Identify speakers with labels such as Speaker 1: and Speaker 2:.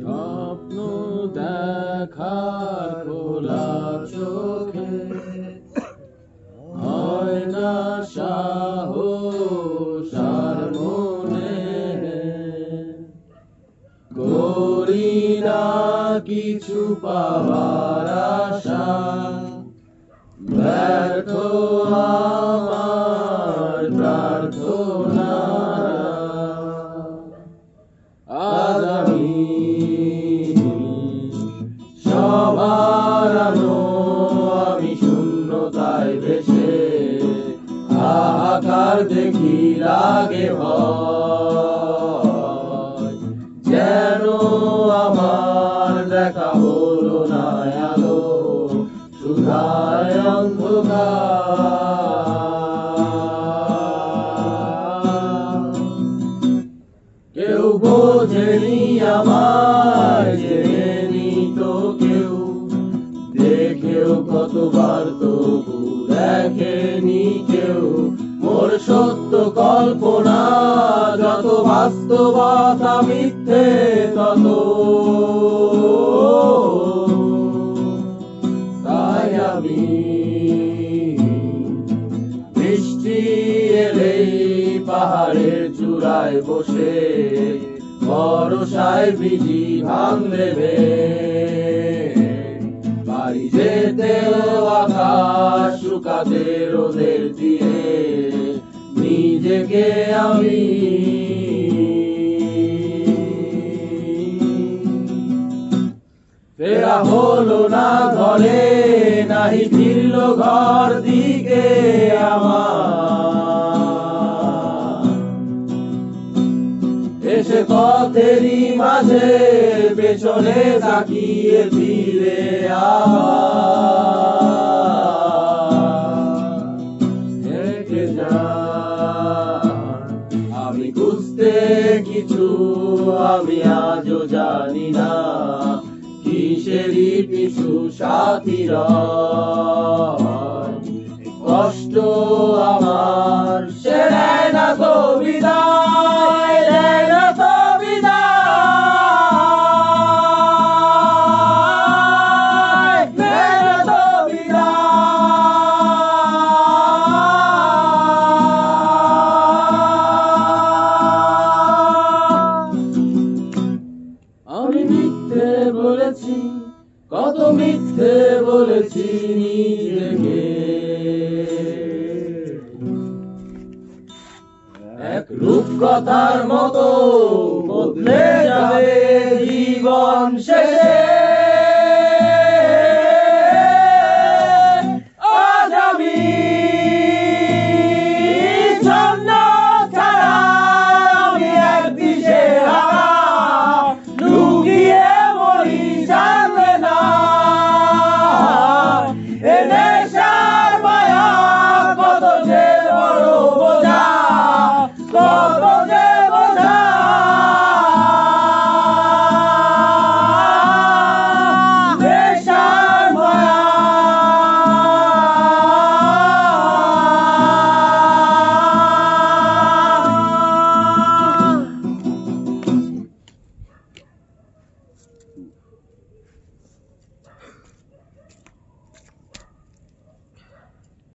Speaker 1: স্বপ্ন দেখার খোলা চোখে হয় না সাহস আর মনে, করি না কিছু পাওয়ার আশা, ব্যর্থ আমার প্রার্থনা। আজ আমি সবার আলো, আমি শূন্যতায় ভেসে হাহাকার দেখি, লাগে ভয়, যেন আমার দেখা হলো না আলো, শুধায় অন্ধকার। কেউ বোঝেনি আমায়, জেনেনি তো কেউ, দেখেও কতবার তবু দেখেনি কেউ। মোর সত্য কল্পনা যত, বাস্তবতা মিথ্যে তত, তাই আমি বৃষ্টি এলেই পাহাড়ের চূড়ায় বসে বর্ষায় ভিজি ভাঙলে বাড়ি যেতেও আকাশ শুকাতে রোদের দিয়ে নিজেকে আমি ফেরা হলো না ঘরে, নাহি ফিরল ঘর দিকে আমার। এসে পথেরই মাঝে পেছনে তাকিয়ে ফিরে হেঁটে যান। আমি বুঝতে কিছু আমি আজও জানি না, কিসেরই পিছু সাথীর কষ্ট আমার সে দেয় না তো বিদায়, দেয় না তো বিদায়, দেয় না তো বিদায়। আমি মিথ্যে বলেছি, কত মিথ্যে বলেছি নিজেকে, এক রূপকথার মতো বদলে যাবে জীবন শেষে।